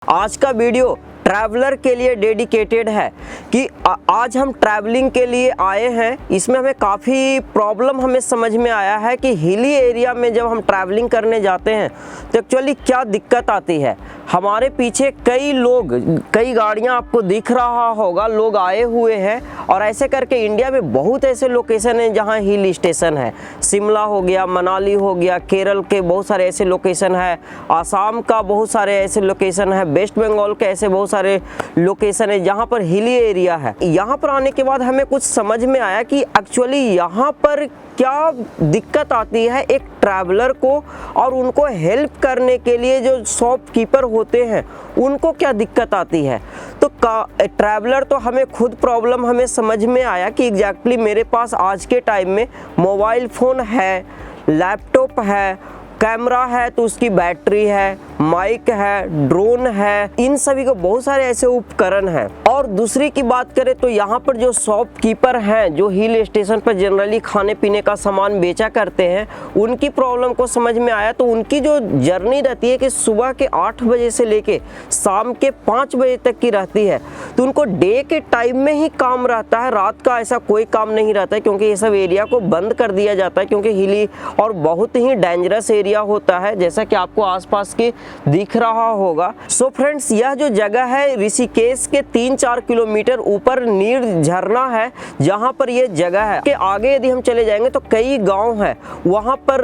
आज का video traveller के लिए डेडिकेटेड है कि आज हम ट्रैवलिंग के लिए आए हैं। इसमें हमें काफ़ी प्रॉब्लम हमें समझ में आया है कि हिली एरिया में जब हम ट्रैवलिंग करने जाते हैं तो एक्चुअली क्या दिक्कत आती है। हमारे पीछे कई गाड़ियां आपको दिख रहा होगा, लोग आए हुए हैं और ऐसे करके इंडिया में बहुत ऐसे लोकेशन हैं जहां हिल स्टेशन है। शिमला हो गया, मनाली हो गया, केरल के बहुत सारे ऐसे लोकेशन है, आसाम का बहुत सारे ऐसे लोकेशन है, वेस्ट बंगाल के ऐसे बहुत सारे लोकेशन है जहां पर हिली एरिया है। यहां पर आने के बाद हमें कुछ समझ में आया कि एक्चुअली यहां पर क्या दिक्कत आती है एक ट्रैवलर को, और उनको हेल्प करने के लिए जो शॉपकीपर होते हैं उनको क्या दिक्कत आती है। तो ट्रैवलर तो हमें खुद प्रॉब्लम हमें समझ में आया कि एग्जैक्टली मेरे पास आज के टाइम में मोबाइल फ़ोन है, लैपटॉप है, कैमरा है तो उसकी बैटरी है, माइक है, ड्रोन है, इन सभी को बहुत सारे ऐसे उपकरण हैं। और दूसरी की बात करें तो यहाँ पर जो शॉपकीपर हैं जो हिल स्टेशन पर जनरली खाने पीने का सामान बेचा करते हैं, उनकी प्रॉब्लम को समझ में आया। तो उनकी जो जर्नी रहती है कि सुबह के 8 बजे से लेके शाम के 5 बजे तक की रहती है, तो उनको डे के टाइम में ही काम रहता है, रात का ऐसा कोई काम नहीं रहता है, क्योंकि ये सब एरिया को बंद कर दिया जाता है क्योंकि हिली और बहुत ही डेंजरस एरिया होता है, जैसा कि आपको आसपास की दिख रहा होगा। सो फ्रेंड्स, यह जो जगह है ऋषिकेश के 3-4 किलोमीटर ऊपर नीर झरना है जहां पर यह जगह है। के आगे यदि हम चले जाएंगे तो कई गांव है, वहां पर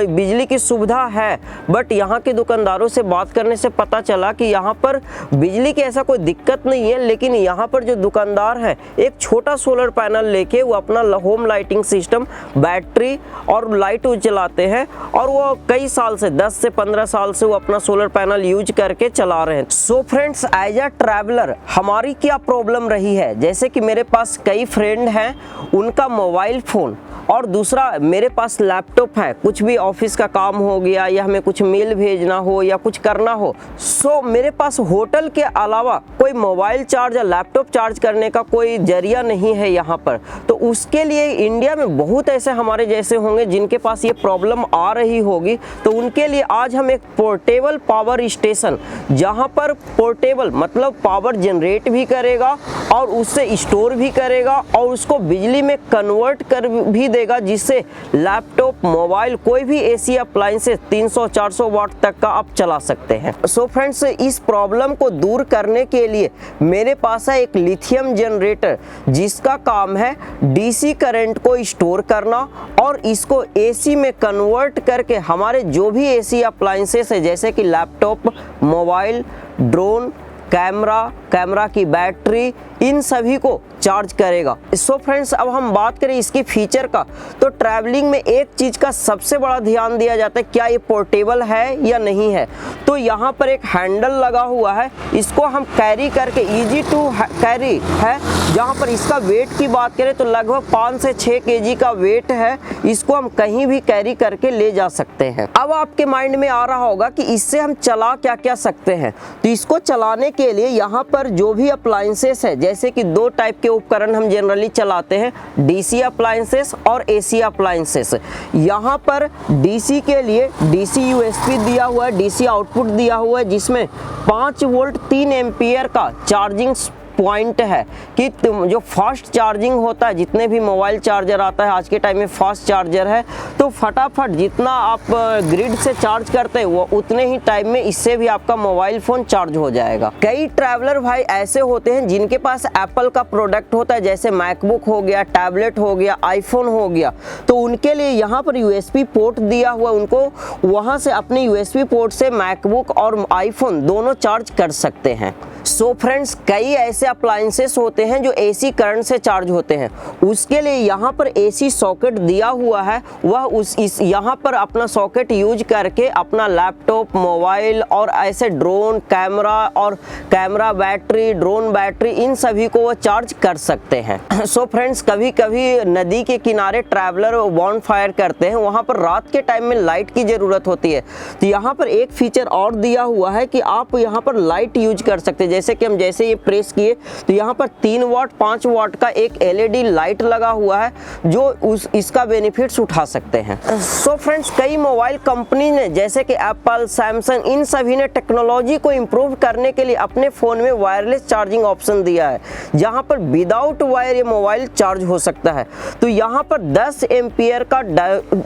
बिजली की सुविधा है, बट यहां के दुकानदारों से बात करने से पता चला कि यहां पर बिजली की ऐसा कोई दिक्कत नहीं है, लेकिन यहां पर जो दुकानदार है एक छोटा सोलर पैनल लेके वो अपना होम लाइटिंग सिस्टम, बैटरी और लाइट चलाते हैं, और वो कई साल से 10 से 15 साल से वो अपना सोलर पैनल यूज करके चला रहे हैं। So friends, as a traveller हमारी क्या प्रॉब्लम रही है, जैसे कि मेरे पास कई फ्रेंड हैं, उनका मोबाइल फ़ोन और दूसरा मेरे पास लैपटॉप है, कुछ भी ऑफिस का काम हो गया या हमें कुछ मेल भेजना हो या कुछ करना हो, सो मेरे पास होटल के अलावा कोई मोबाइल चार्ज या लैपटॉप चार्ज करने का कोई जरिया नहीं है यहाँ पर। तो उसके लिए इंडिया में बहुत ऐसे हमारे जैसे होंगे जिनके पास ये प्रॉब्लम आ रही होगी, तो उनके लिए आज हम एक पोर्टेबल पावर स्टेशन, जहाँ पर पोर्टेबल मतलब पावर जनरेट भी करेगा और उससे स्टोर भी करेगा और उसको बिजली में कन्वर्ट कर भी देगा, जिससे लैपटॉप, मोबाइल, कोई भी एसी अप्लायंसेस 300-400 वाट तक का आप चला सकते हैं। सो फ्रेंड्स, इस प्रॉब्लम को दूर करने के लिए मेरे पास है एक लिथियम जनरेटर, जिसका काम है डीसी करंट को स्टोर करना और इसको एसी में कन्वर्ट करके हमारे जो भी एसी अप्लायंसेस है जैसे कि लैपटॉप, मोबाइल, ड्रोन, कैमरा की बैटरी, इन सभी को चार्ज करेगा। सो फ्रेंड्स, अब हम बात करें इसकी फीचर का, तो ट्रैवलिंग में एक चीज़ का सबसे बड़ा ध्यान दिया जाता है, क्या ये पोर्टेबल है या नहीं है। तो यहाँ पर एक हैंडल लगा हुआ है, इसको हम कैरी करके इजी टू कैरी है। जहाँ पर इसका वेट की बात करें तो लगभग 5 से 6 केजी का वेट है, इसको हम कहीं भी कैरी करके ले जा सकते हैं। अब आपके माइंड में आ रहा होगा कि इससे हम चला क्या क्या सकते हैं। तो इसको चलाने के लिए यहाँ पर जो भी अप्लायंसेस है, जैसे कि 2 टाइप के उपकरण हम जनरली चलाते हैं, डीसी अप्लायंसेस और एसी अप्लायंसेस। यहाँ पर डीसी के लिए डीसी यूएसबी दिया हुआ है, डीसी आउटपुट दिया हुआ है, जिसमें 5 वोल्ट 3 एम्पियर का चार्जिंग पॉइंट है कि जो फास्ट चार्जिंग होता है, जितने भी मोबाइल चार्जर आता है आज के टाइम में फास्ट चार्जर है, तो फटाफट जितना आप ग्रिड से चार्ज करते हैं वो उतने ही टाइम में इससे भी आपका मोबाइल फ़ोन चार्ज हो जाएगा। कई ट्रैवलर भाई ऐसे होते हैं जिनके पास एप्पल का प्रोडक्ट होता है, जैसे मैकबुक हो गया, टैबलेट हो गया, आईफोन हो गया, तो उनके लिए यहाँ पर यूएसबी पोर्ट दिया हुआ, उनको वहाँ से अपने यूएसबी पोर्ट से मैकबुक और आईफोन दोनों चार्ज कर सकते हैं। सो फ्रेंड्स, कई ऐसे अप्लायंसेस होते हैं जो एसी करंट से चार्ज होते हैं, उसके लिए यहाँ पर एसी सॉकेट दिया हुआ है, वह यहाँ पर अपना सॉकेट यूज करके अपना लैपटॉप, मोबाइल और ऐसे drone, camera battery, drone battery, इन सभी को वो चार्ज कर सकते हैं। सो फ्रेंड्स, कभी कभी नदी के किनारे ट्रैवलर बॉन फायर करते हैं, वहाँ पर रात के टाइम में लाइट की ज़रूरत होती है, तो यहाँ पर एक फीचर और दिया हुआ है कि आप यहाँ पर लाइट यूज कर सकते हैं। जैसे कि हम जैसे ये प्रेस किए तो यहाँ पर 3 वाट 5 वाट का एक LED लाइट लगा हुआ है जो इसका बेनिफिट्स उठा सकते हैं। सो फ्रेंड्स, कई मोबाइल कंपनी ने जैसे कि एप्पल, सैमसंग, इन सभी ने टेक्नोलॉजी को इम्प्रूव करने के लिए अपने फ़ोन में वायरलेस चार्जिंग ऑप्शन दिया है, जहाँ पर विदाउट वायर ये मोबाइल चार्ज हो सकता है। तो यहाँ पर 10 एम्पियर का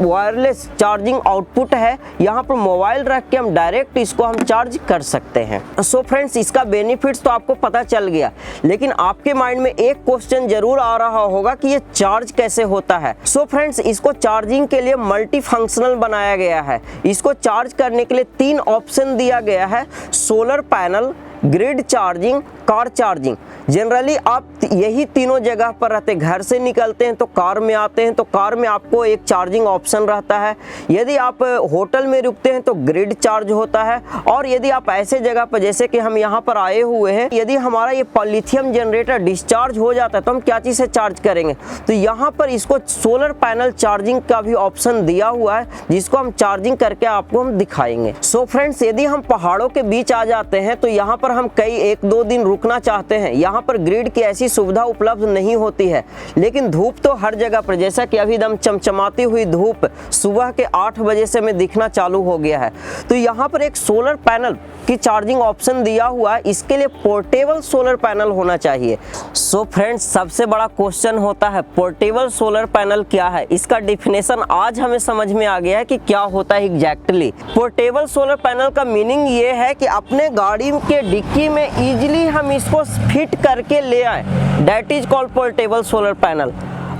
वायरलेस चार्जिंग आउटपुट है, यहाँ पर मोबाइल रख के हम डायरेक्ट इसको हम चार्ज कर सकते हैं। सो फ्रेंड्स, इसका बेनिफिट्स तो आपको पता चल गया, लेकिन आपके माइंड में एक क्वेश्चन जरूर आ रहा होगा कि ये चार्ज कैसे होता है। सो फ्रेंड्स, इसको चार्जिंग के लिए मल्टी फंक्शनल बनाया गया है। इसको चार्ज करने के लिए 3 ऑप्शन दिया गया है: solar panel, grid charging, car charging. Generally आप यही तीनों जगह पर रहते, घर से निकलते हैं तो कार में आते हैं तो कार में आपको एक चार्जिंग ऑप्शन रहता है। यदि आप होटल में रुकते हैं तो ग्रिड चार्ज होता है, और यदि आप ऐसे जगह पर जैसे कि हम यहाँ पर आए हुए हैं, यदि हमारा ये लिथियम जनरेटर डिस्चार्ज हो जाता है तो हम क्या चीज़ से चार्ज करेंगे? तो यहाँ पर इसको सोलर पैनल चार्जिंग का भी ऑप्शन दिया हुआ है, जिसको हम चार्जिंग करके आपको हम दिखाएंगे। सो फ्रेंड्स, यदि हम पहाड़ों के बीच आ जाते हैं तो यहाँ पर हम कई 1-2 दिन रुकना चाहते हैं, यहाँ पर ग्रिड की ऐसी सुविधा उपलब्ध नहीं होती है, लेकिन धूप तो हर जगह पर, जैसा कि अभी दम चमचमाती हुई धूप सुबह के 8 बजे से में दिखना चालू हो गया है। तो यहाँ पर एक सोलर पैनल की चार्जिंग ऑप्शन दिया हुआ है, इसके लिए पोर्टेबल सोलर पैनल होना चाहिए। सो फ्रेंड्स, सबसे बड़ा क्वेश्चन होता है पोर्टेबल सोलर पैनल क्या है? इसका डिफिनेशन आज हमें समझ में आ गया है कि क्या होता है एग्जैक्टली। पोर्टेबल सोलर पैनल का मीनिंग ये है कि अपने गाड़ी के डिक्की में इजीली हम इसको फिट करके ले आए, that is called portable solar panel.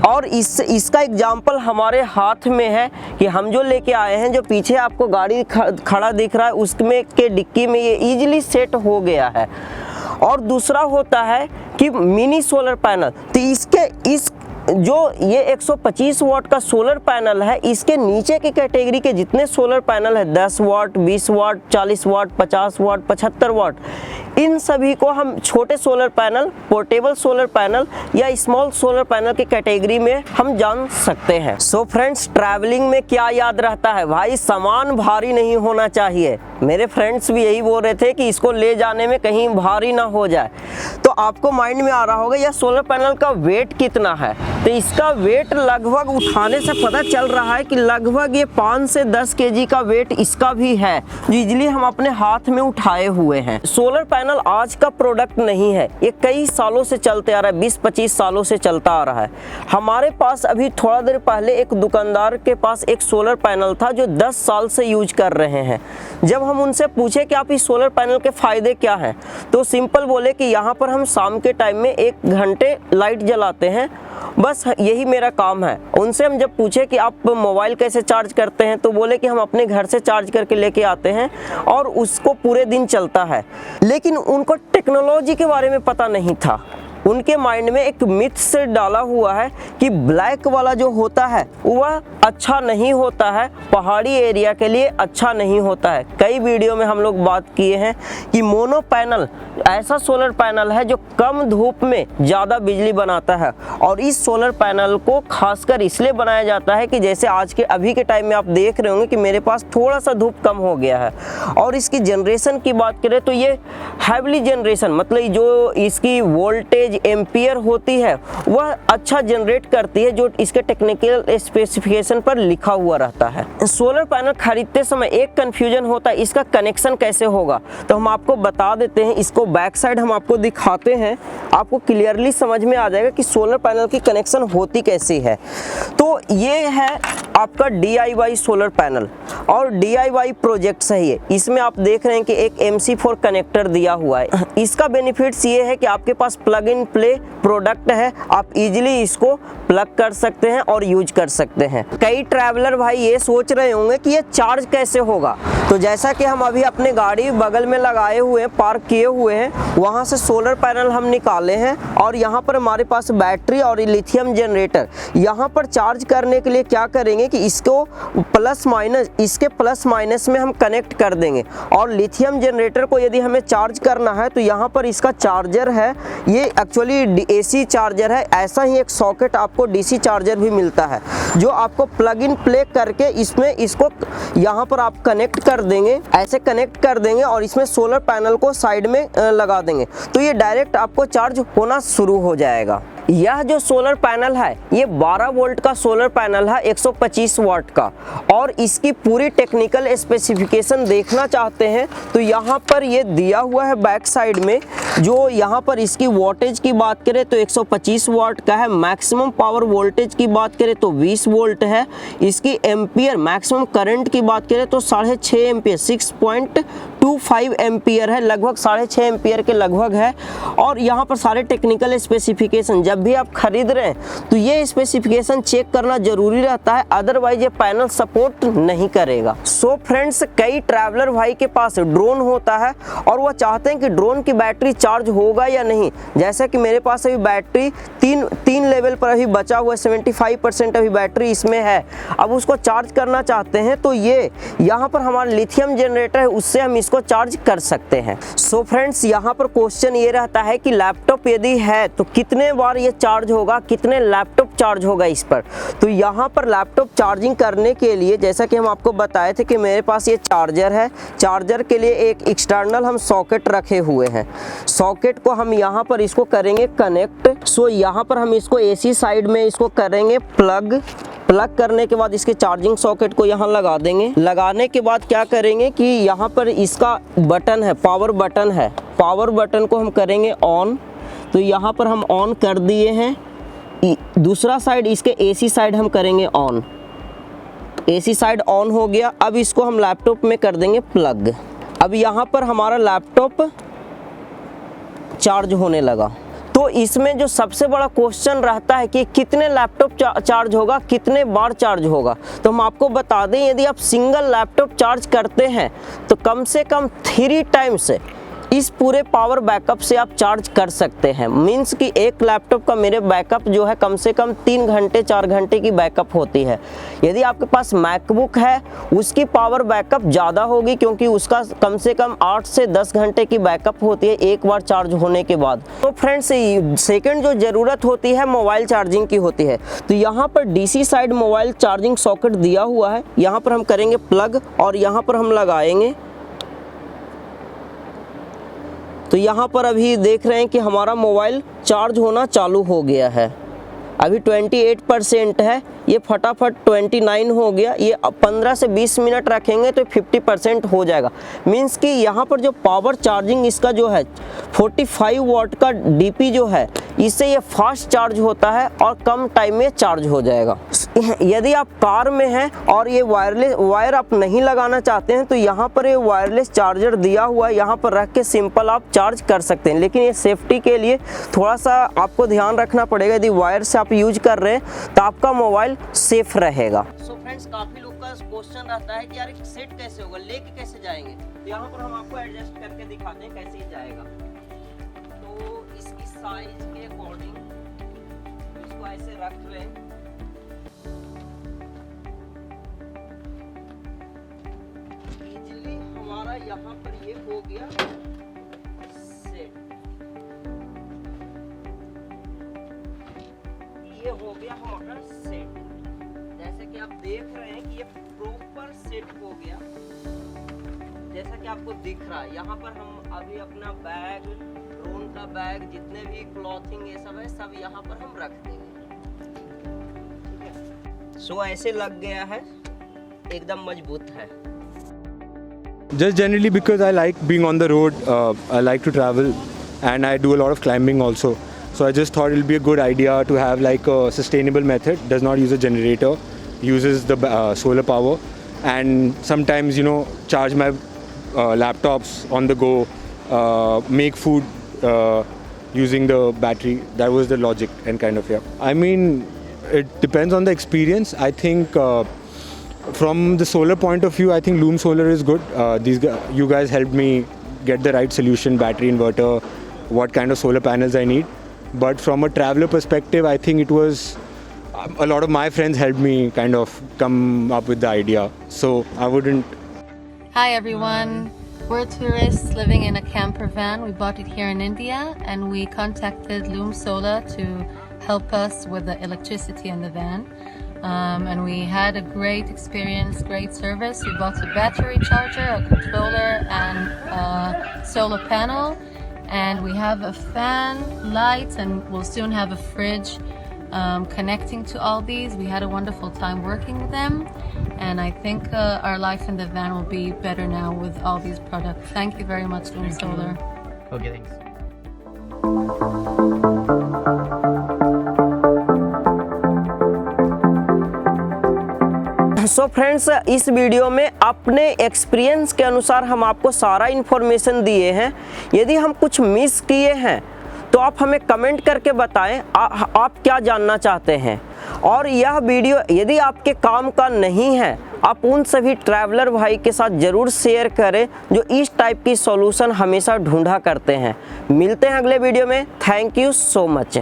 और इसका एग्जाम्पल हमारे हाथ में है कि हम जो लेके आए हैं, जो पीछे आपको गाड़ी खड़ा दिख रहा है उसमें के डिक्की में ये इजीली सेट हो गया है। और दूसरा होता है कि मिनी सोलर पैनल। तो इस जो ये 125 वाट का सोलर पैनल है, इसके नीचे की कैटेगरी के जितने सोलर पैनल है, 10 वाट, 20 वाट, 40 वाट, 50 वाट, 75 वाट, इन सभी को हम छोटे solar panel, portable solar panel या स्मॉल सोलर पैनल की कैटेगरी में हम जान सकते हैं। सो फ्रेंड्स, ट्रैवलिंग में क्या याद रहता है भाई? सामान भारी नहीं होना चाहिए। मेरे फ्रेंड्स भी यही बोल रहे थे कि इसको ले जाने में कहीं भारी ना हो जाए। तो आपको माइंड में आ रहा होगा यह सोलर पैनल का वेट कितना है? तो इसका वेट लगभग उठाने से पता चल रहा है कि लगभग ये 5 से 10 केजी का वेट इसका भी है, जो इजीली हम अपने हाथ में उठाए हुए हैं। सोलर पैनल आज का प्रोडक्ट नहीं है, ये कई सालों से चलते आ रहा है, 20-25 सालों से चलता आ रहा है। हमारे पास अभी थोड़ा देर पहले एक दुकानदार के पास एक सोलर पैनल था जो 10 साल से यूज कर रहे हैं। जब हम उनसे पूछे कि आप इस सोलर पैनल के फ़ायदे क्या हैं, तो सिंपल बोले कि यहाँ पर हम शाम के टाइम में 1 घंटे लाइट जलाते हैं, बस यही मेरा काम है। उनसे हम जब पूछे कि आप मोबाइल कैसे चार्ज करते हैं, तो बोले कि हम अपने घर से चार्ज करके लेके आते हैं और उसको पूरे दिन चलता है। लेकिन उनको टेक्नोलॉजी के बारे में पता नहीं था। उनके माइंड में एक मिथ से डाला हुआ है कि ब्लैक वाला जो होता है वह अच्छा नहीं होता है, पहाड़ी एरिया के लिए अच्छा नहीं होता है। कई वीडियो में हम लोग बात किए हैं कि मोनो पैनल ऐसा सोलर पैनल है जो कम धूप में ज़्यादा बिजली बनाता है, और इस सोलर पैनल को खासकर इसलिए बनाया जाता है कि जैसे आज के अभी के टाइम में आप देख रहे होंगे कि मेरे पास थोड़ा सा धूप कम हो गया है। और इसकी जनरेशन की बात करें तो ये हैवली जनरेशन, मतलब जो इसकी वोल्टेज एम्पियर होती है वह अच्छा जनरेट करती है, जो इसके टेक्निकल स्पेसिफिकेशन पर लिखा हुआ रहता है। सोलर पैनल खरीदते समय एक कंफ्यूजन होता है, इसका कनेक्शन कैसे होगा? तो हम आपको बता देते हैं, इसको बैक साइड हम आपको दिखाते हैं, आपको क्लियरली समझ में आ जाएगा कि सोलर पैनल की कनेक्शन होती कैसी है। तो ये है आपका DIY सोलर पैनल, और DIY प्रोजेक्ट सही है। इसमें आप देख रहे हैं कि एक MC4 कनेक्टर दिया हुआ है। इसका बेनिफिट्स ये है कि आपके पास प्लग इन प्ले प्रोडक्ट है, आप इजीली इसको प्लग कर सकते हैं और यूज कर सकते हैं। कई ट्रैवलर भाई ये सोच रहे होंगे कि ये चार्ज कैसे होगा। तो जैसा कि हम अभी अपने गाड़ी बगल में लगाए हुए हैं, पार्क किए हुए हैं, वहाँ से सोलर पैनल हम निकाले हैं, और यहाँ पर हमारे पास बैटरी और लिथियम जनरेटर। यहाँ पर चार्ज करने के लिए क्या करेंगे कि इसको प्लस माइनस, इसके प्लस माइनस में हम कनेक्ट कर देंगे। और लिथियम जनरेटर को यदि हमें चार्ज करना है तो यहाँ पर इसका चार्जर है, ये एक्चुअली AC चार्जर है। ऐसा ही एक सॉकेट आपको DC चार्जर भी मिलता है जो आपको प्लग इन प्ले करके इसमें इसको यहाँ पर आप कनेक्ट कर देंगे, ऐसे कनेक्ट कर देंगे और इसमें सोलर पैनल को साइड में लगा देंगे तो ये डायरेक्ट आपको चार्ज होना शुरू हो जाएगा। यह जो सोलर पैनल है ये 12 वोल्ट का सोलर पैनल है 125 वाट का। और इसकी पूरी टेक्निकल स्पेसिफिकेशन देखना चाहते हैं तो यहाँ पर ये दिया हुआ है बैक साइड में। जो यहाँ पर इसकी वोल्टेज की बात करें तो 125 वाट का है, मैक्सिमम पावर वोल्टेज की बात करें तो 20 वोल्ट है। इसकी एम्पियर मैक्सिमम करंट की बात करें तो 6.5 एम्पियर 6.25 एम्पियर है, लगभग 6.5 एम्पियर के लगभग है। और यहाँ पर सारे टेक्निकल स्पेसिफिकेशन जब भी आप खरीद रहे हैं तो ये स्पेसिफिकेशन चेक करना जरूरी रहता है, अदरवाइज ये पैनल सपोर्ट नहीं करेगा। सो फ्रेंड्स, कई ट्रैवलर भाई के पास ड्रोन होता है और वो चाहते हैं कि ड्रोन की बैटरी चार्ज होगा या नहीं। जैसे कि मेरे पास अभी बैटरी तीन लेवल पर अभी बचा हुआ है, 75% अभी बैटरी इसमें है। अब उसको चार्ज करना चाहते हैं तो ये यहाँ पर हमारा लिथियम जनरेटर है, उससे हम इसको चार्ज कर सकते हैं। सो फ्रेंड्स, यहाँ पर क्वेश्चन ये रहता है कि लैपटॉप यदि है तो कितने बार ये चार्ज होगा, कितने लैपटॉप चार्ज होगा इस पर। तो यहाँ पर लैपटॉप चार्जिंग करने के लिए जैसा कि हम आपको बताए थे कि मेरे पास ये चार्जर है, चार्जर के लिए एक एक्सटर्नल हम सॉकेट रखे हुए हैं। सॉकेट को हम यहाँ पर इसको करेंगे कनेक्ट। सो यहाँ पर हम इसको AC साइड में इसको करेंगे प्लग करने के बाद इसके चार्जिंग सॉकेट को यहाँ लगा देंगे। लगाने के बाद क्या करेंगे कि यहाँ पर इसका बटन है, पावर बटन है, पावर बटन को हम करेंगे ऑन। तो यहाँ पर हम ऑन कर दिए हैं। दूसरा साइड इसके AC साइड हम करेंगे ऑन, AC साइड ऑन हो गया। अब इसको हम लैपटॉप में कर देंगे प्लग। अब यहाँ पर हमारा लैपटॉप चार्ज होने लगा। तो इसमें जो सबसे बड़ा क्वेश्चन रहता है कि कितने लैपटॉप चार्ज होगा, कितने बार चार्ज होगा। तो हम आपको बता दें, यदि आप सिंगल लैपटॉप चार्ज करते हैं तो कम से कम 3 टाइम्स इस पूरे पावर बैकअप से आप चार्ज कर सकते हैं। मीन्स कि एक लैपटॉप का मेरे बैकअप जो है कम से कम 3 घंटे 4 घंटे की बैकअप होती है। यदि आपके पास मैकबुक है उसकी पावर बैकअप ज़्यादा होगी क्योंकि उसका कम से कम 8 से 10 घंटे की बैकअप होती है एक बार चार्ज होने के बाद। तो फ्रेंड्स, सेकंड जो ज़रूरत होती है मोबाइल चार्जिंग की होती है। तो यहाँ पर DC side mobile charging socket दिया हुआ है, यहाँ पर हम करेंगे प्लग और यहाँ पर हम लगाएंगे। तो यहाँ पर अभी देख रहे हैं कि हमारा मोबाइल चार्ज होना चालू हो गया है। अभी 28% है, ये फटाफट 29 हो गया। ये 15 से 20 मिनट रखेंगे तो 50% हो जाएगा। मीन्स कि यहाँ पर जो पावर चार्जिंग इसका जो है 45 वाट का DP जो है, इससे ये फास्ट चार्ज होता है और कम टाइम में चार्ज हो जाएगा। यदि आप कार में हैं और ये वायर आप नहीं लगाना चाहते हैं तो यहाँ पर ये वायरलेस चार्जर दिया हुआ है, यहाँ पर रख के सिंपल आप चार्ज कर सकते हैं। लेकिन ये सेफ्टी के लिए थोड़ा सा आपको ध्यान रखना पड़ेगा। यदि वायर से आप यूज कर रहे हैं तो आपका मोबाइल सेफ रहेगा। सो फ्रेंड्स, काफ़ी लोग का क्वेश्चन रहता है कि यार सेट कैसे होगा, लेके कैसे जाएंगे। तो यहाँ पर हम आपको एडजस्ट करके दिखाते हैं कैसे ही जाएगा। तो इसकी साइज के अकॉर्डिंग इसको ऐसे रख लें। इजीली हमारा यहाँ पर ये हो गया सेट। ये हो गया हमारा सेट। जैसे कि आप देख रहे हैं कि ये प्रॉपर सेट हो गया, जैसा कि आपको दिख रहा है। यहाँ पर हम अभी अपना बैग, ड्रोन का बैग, जितने भी क्लॉथिंग ये सब है, सब यहाँ पर हम रख देंगे। ठीक है, सो ऐसे लग गया है, एकदम मजबूत है। Just generally because I like being on the road, I like to travel and I do a lot of climbing also. So I just thought it will be a good idea to have like a sustainable method, does not use a generator, uses the solar power, and sometimes, you know, charge my laptops on the go, make food using the battery. That was the logic and kind of, yeah. I mean, it depends on the experience. I think from the solar point of view, I think Loom Solar is good. You guys helped me get the right solution, battery, inverter, what kind of solar panels I need. But from a traveler perspective, I think it was, a lot of my friends helped me kind of come up with the idea. So I wouldn't. Hi everyone, we're tourists living in a camper van. We bought it here in India and we contacted Loom Solar to help us with the electricity in the van. And we had a great experience, great service. We bought a battery charger, a controller and a solar panel. And we have a fan, lights, and we'll soon have a fridge connecting to all these. We had a wonderful time working with them. And I think our life in the van will be better now with all these products. Thank you very much, Loom Solar. Okay, thanks. So friends, इस video में अपने experience के अनुसार हम आपको सारा information दिए हैं। यदि हम कुछ मिस किए हैं तो आप हमें कमेंट करके बताएं आप क्या जानना चाहते हैं। और यह वीडियो यदि आपके काम का नहीं है, आप उन सभी ट्रैवलर भाई के साथ ज़रूर शेयर करें जो इस टाइप की सॉल्यूशन हमेशा ढूंढा करते हैं। मिलते हैं अगले वीडियो में। Thank you so much.